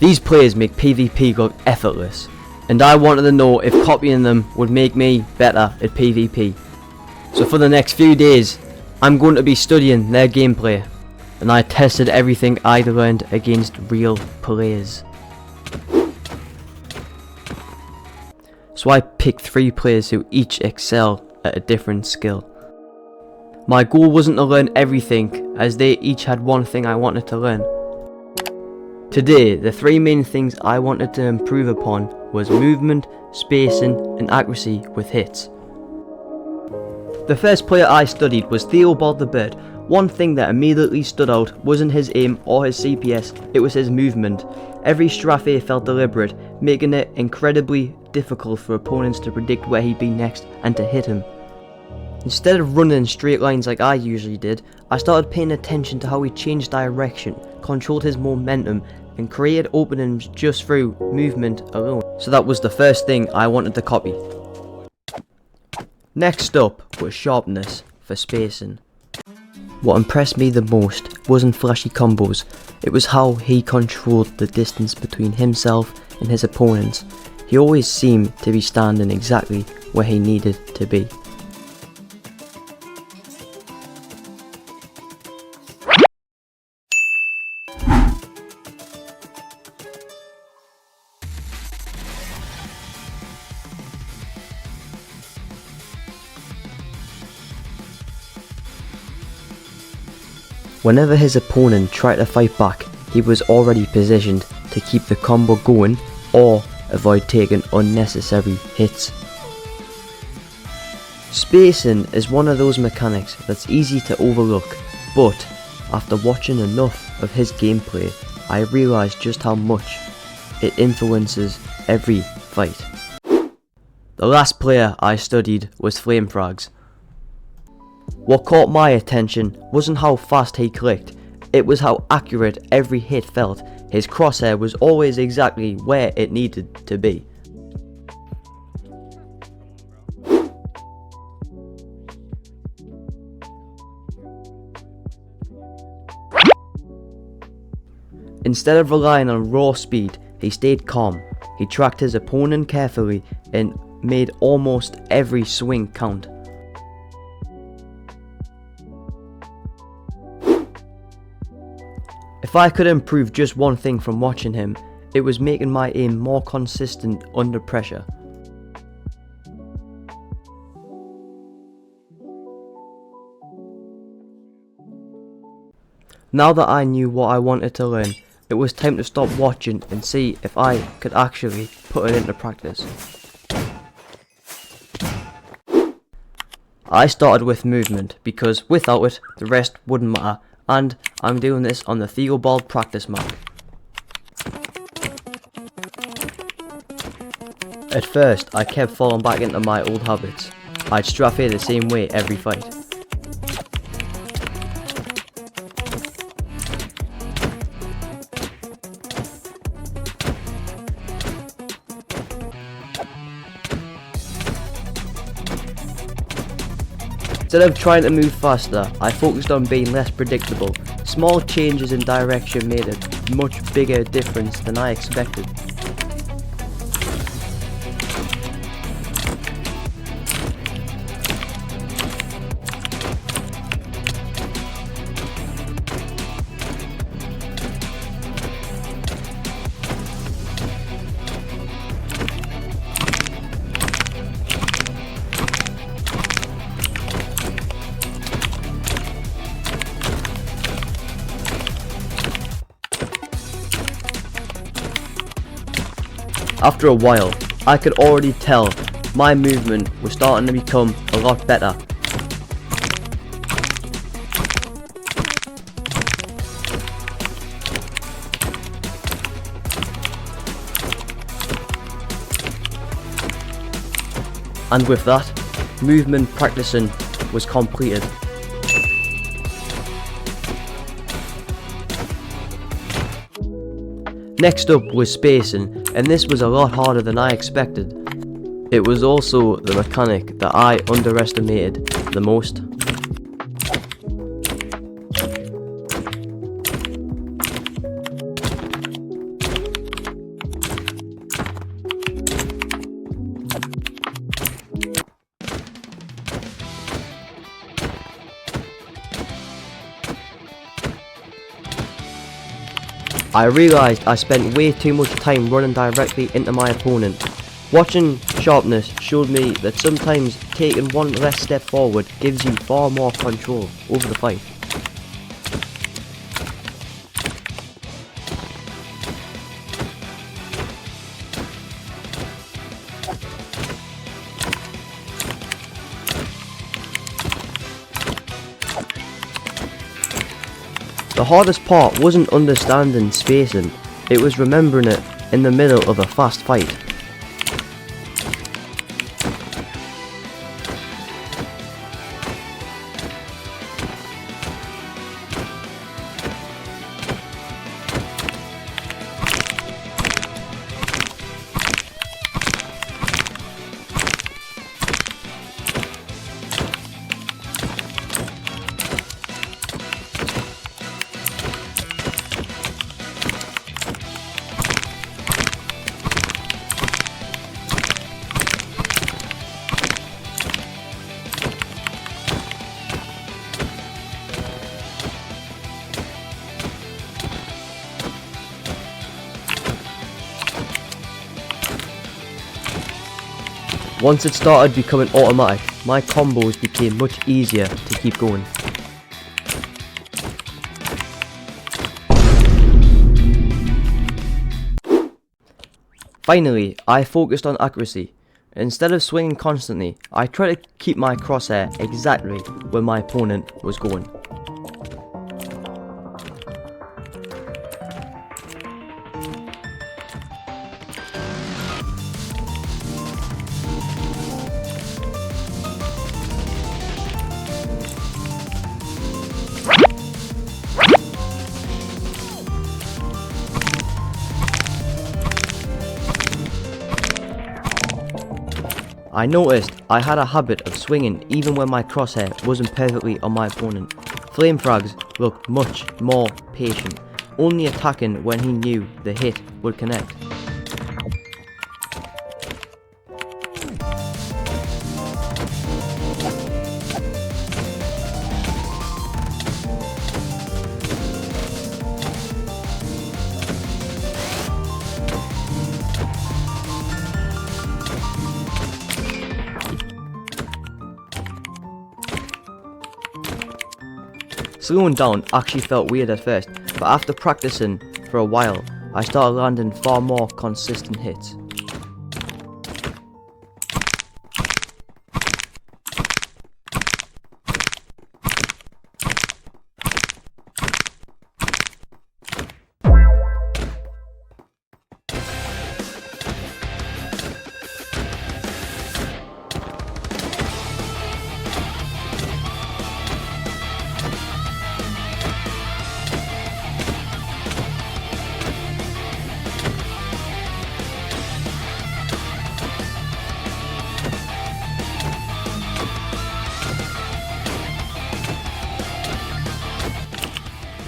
These players make PvP look effortless, and I wanted to know if copying them would make me better at PvP. So for the next few days, I'm going to be studying their gameplay, and I tested everything I'd learned against real players. So I picked 3 players who each excel at a different skill. My goal wasn't to learn everything, as they each had one thing I wanted to learn. Today, the 3 main things I wanted to improve upon was movement, spacing and accuracy with hits. The first player I studied was TheoBaldTheBird. One thing that immediately stood out wasn't his aim or his CPS, it was his movement. Every strafe felt deliberate, making it incredibly difficult for opponents to predict where he'd be next and to hit him. Instead of running in straight lines like I usually did, I started paying attention to how he changed direction, controlled his momentum, and created openings just through movement alone. So that was the first thing I wanted to copy. Next up was Sharpness for spacing. What impressed me the most wasn't flashy combos, it was how he controlled the distance between himself and his opponents. He always seemed to be standing exactly where he needed to be. Whenever his opponent tried to fight back, he was already positioned to keep the combo going or avoid taking unnecessary hits. Spacing is one of those mechanics that's easy to overlook, but after watching enough of his gameplay, I realised just how much it influences every fight. The last player I studied was Flamefrags. What caught my attention wasn't how fast he clicked, it was how accurate every hit felt. His crosshair was always exactly where it needed to be. Instead of relying on raw speed, he stayed calm. He tracked his opponent carefully and made almost every swing count. If I could improve just one thing from watching him, it was making my aim more consistent under pressure. Now that I knew what I wanted to learn, it was time to stop watching and see if I could actually put it into practice. I started with movement because without it, the rest wouldn't matter. And I'm doing this on the TheoBald practice map. At first, I kept falling back into my old habits. I'd strafe the same way every fight. Instead of trying to move faster, I focused on being less predictable. Small changes in direction made a much bigger difference than I expected. After a while, I could already tell my movement was starting to become a lot better. And with that, movement practicing was completed. Next up was spacing, and this was a lot harder than I expected. It was also the mechanic that I underestimated the most. I realised I spent way too much time running directly into my opponent. Watching Sharpness showed me that sometimes taking one less step forward gives you far more control over the fight. The hardest part wasn't understanding spacing, it was remembering it in the middle of a fast fight. Once it started becoming automatic, my combos became much easier to keep going. Finally, I focused on accuracy. Instead of swinging constantly, I tried to keep my crosshair exactly where my opponent was going. I noticed I had a habit of swinging even when my crosshair wasn't perfectly on my opponent. Flamefrags looked much more patient, only attacking when he knew the hit would connect. Slowing down actually felt weird at first, but after practicing for a while, I started landing far more consistent hits.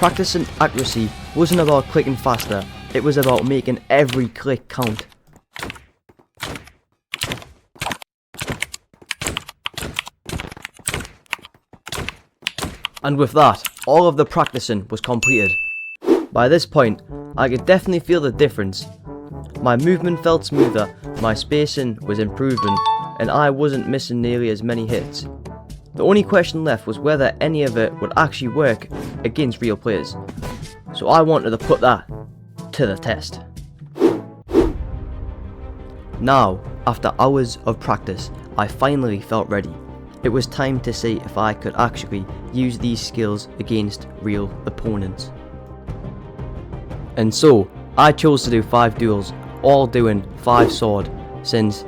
Practicing accuracy wasn't about clicking faster, it was about making every click count. And with that, all of the practicing was completed. By this point, I could definitely feel the difference. My movement felt smoother, my spacing was improving, and I wasn't missing nearly as many hits. The only question left was whether any of it would actually work against real players. So I wanted to put that to the test. Now, after hours of practice, I finally felt ready. It was time to see if I could actually use these skills against real opponents. And so, I chose to do 5 duels, all doing 5 sword, since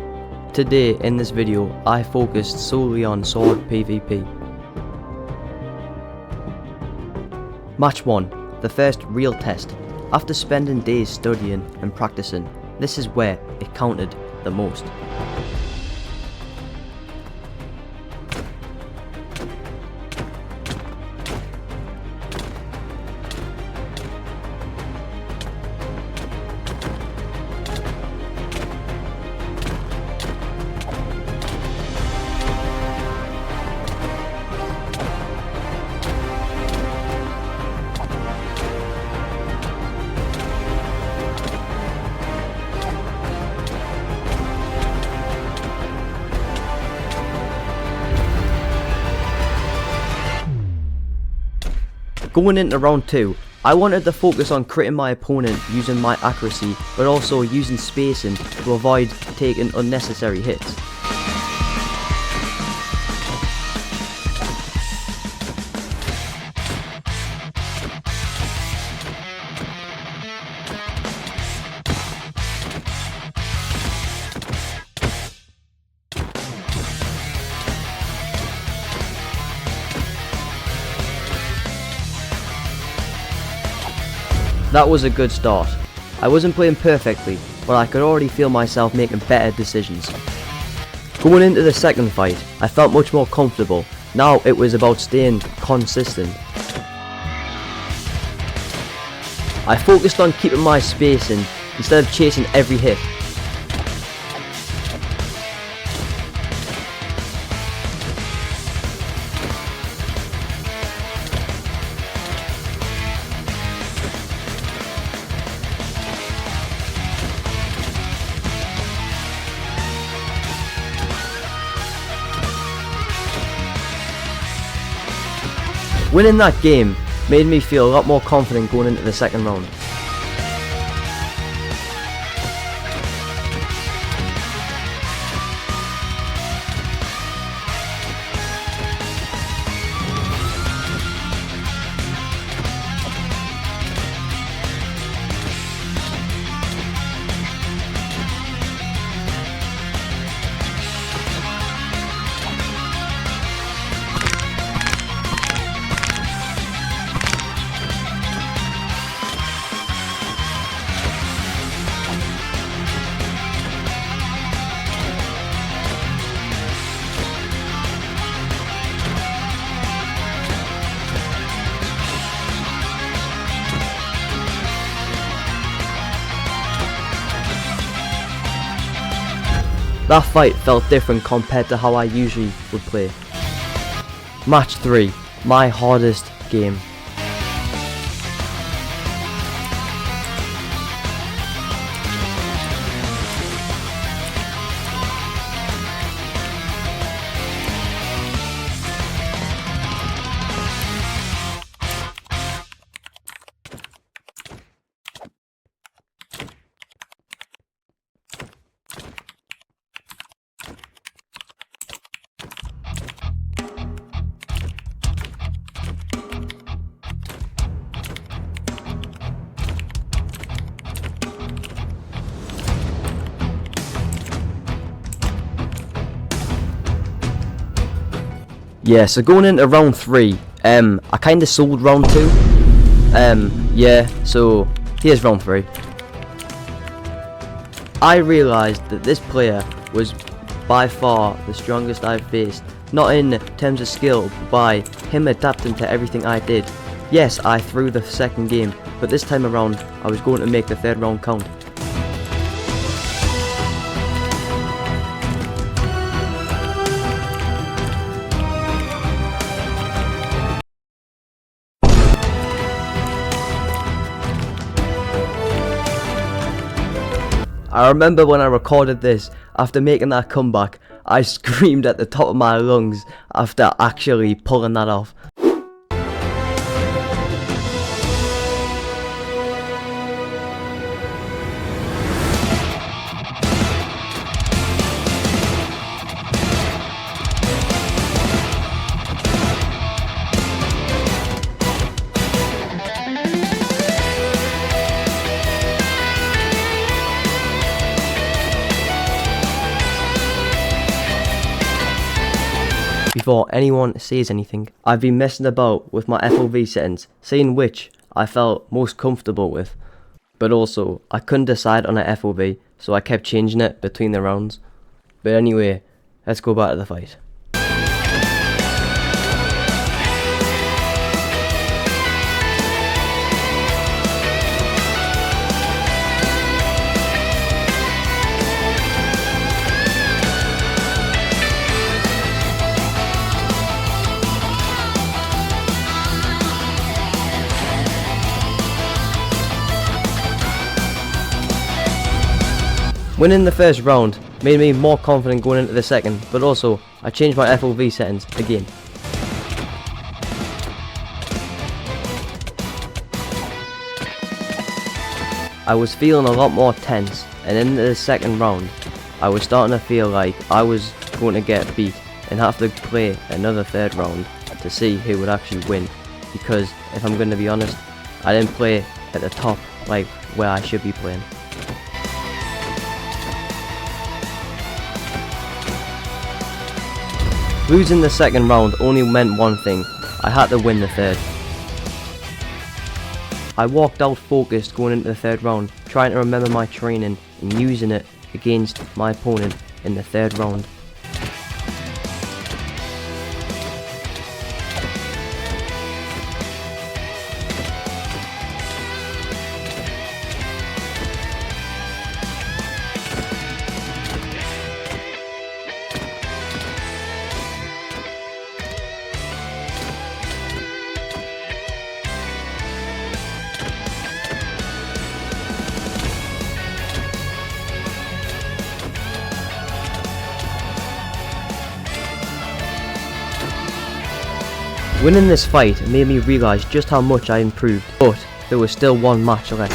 today in this video I focused solely on sword PvP. Match 1, the first real test. After spending days studying and practicing, this is where it counted the most. Going into round 2, I wanted to focus on critting my opponent using my accuracy, but also using spacing to avoid taking unnecessary hits. That was a good start. I wasn't playing perfectly, but I could already feel myself making better decisions. Going into the second fight, I felt much more comfortable. Now it was about staying consistent. I focused on keeping my spacing instead of chasing every hit. Winning that game made me feel a lot more confident going into the second round. That fight felt different compared to how I usually would play. Match 3, my hardest game. Yeah, so going into round 3, I kinda sold round 2. Yeah, so here's round 3. I realised that this player was by far the strongest I've faced, not in terms of skill, but by him adapting to everything I did. Yes, I threw the second game, but this time around I was going to make the third round count. I remember when I recorded this, after making that comeback, I screamed at the top of my lungs after actually pulling that off. Before anyone says anything, I've been messing about with my FOV settings, seeing which I felt most comfortable with. But also, I couldn't decide on a FOV, so I kept changing it between the rounds. But anyway, let's go back to the fight. Winning the first round made me more confident going into the second, but also I changed my FOV settings again. I was feeling a lot more tense, and in the second round, I was starting to feel like I was going to get beat and have to play another third round to see who would actually win, because if I'm going to be honest, I didn't play at the top like where I should be playing. Losing the second round only meant one thing: I had to win the third. I walked out focused going into the third round, trying to remember my training and using it against my opponent in the third round. Winning this fight made me realise just how much I improved, but there was still one match left.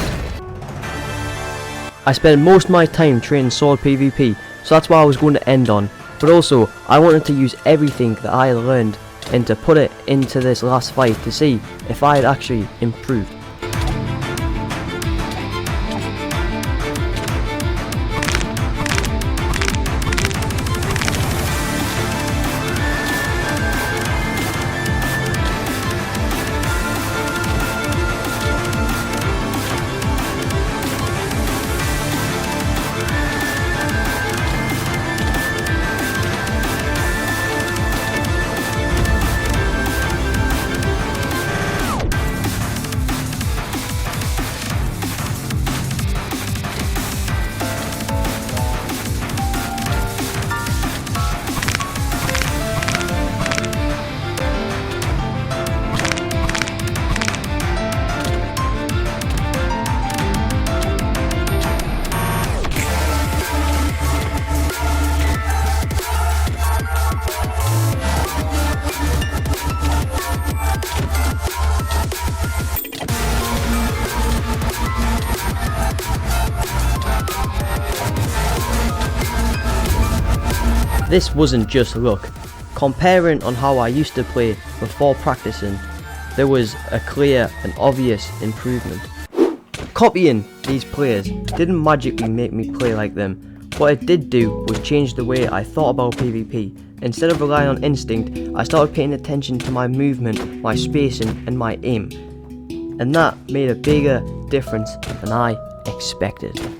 I spent most of my time training sword PvP, so that's what I was going to end on, but also I wanted to use everything that I had learned and to put it into this last fight to see if I had actually improved. This wasn't just luck. Comparing on how I used to play before practicing, there was a clear and obvious improvement. Copying these players didn't magically make me play like them. What it did do was change the way I thought about PvP. Instead of relying on instinct, I started paying attention to my movement, my spacing and my aim. And that made a bigger difference than I expected.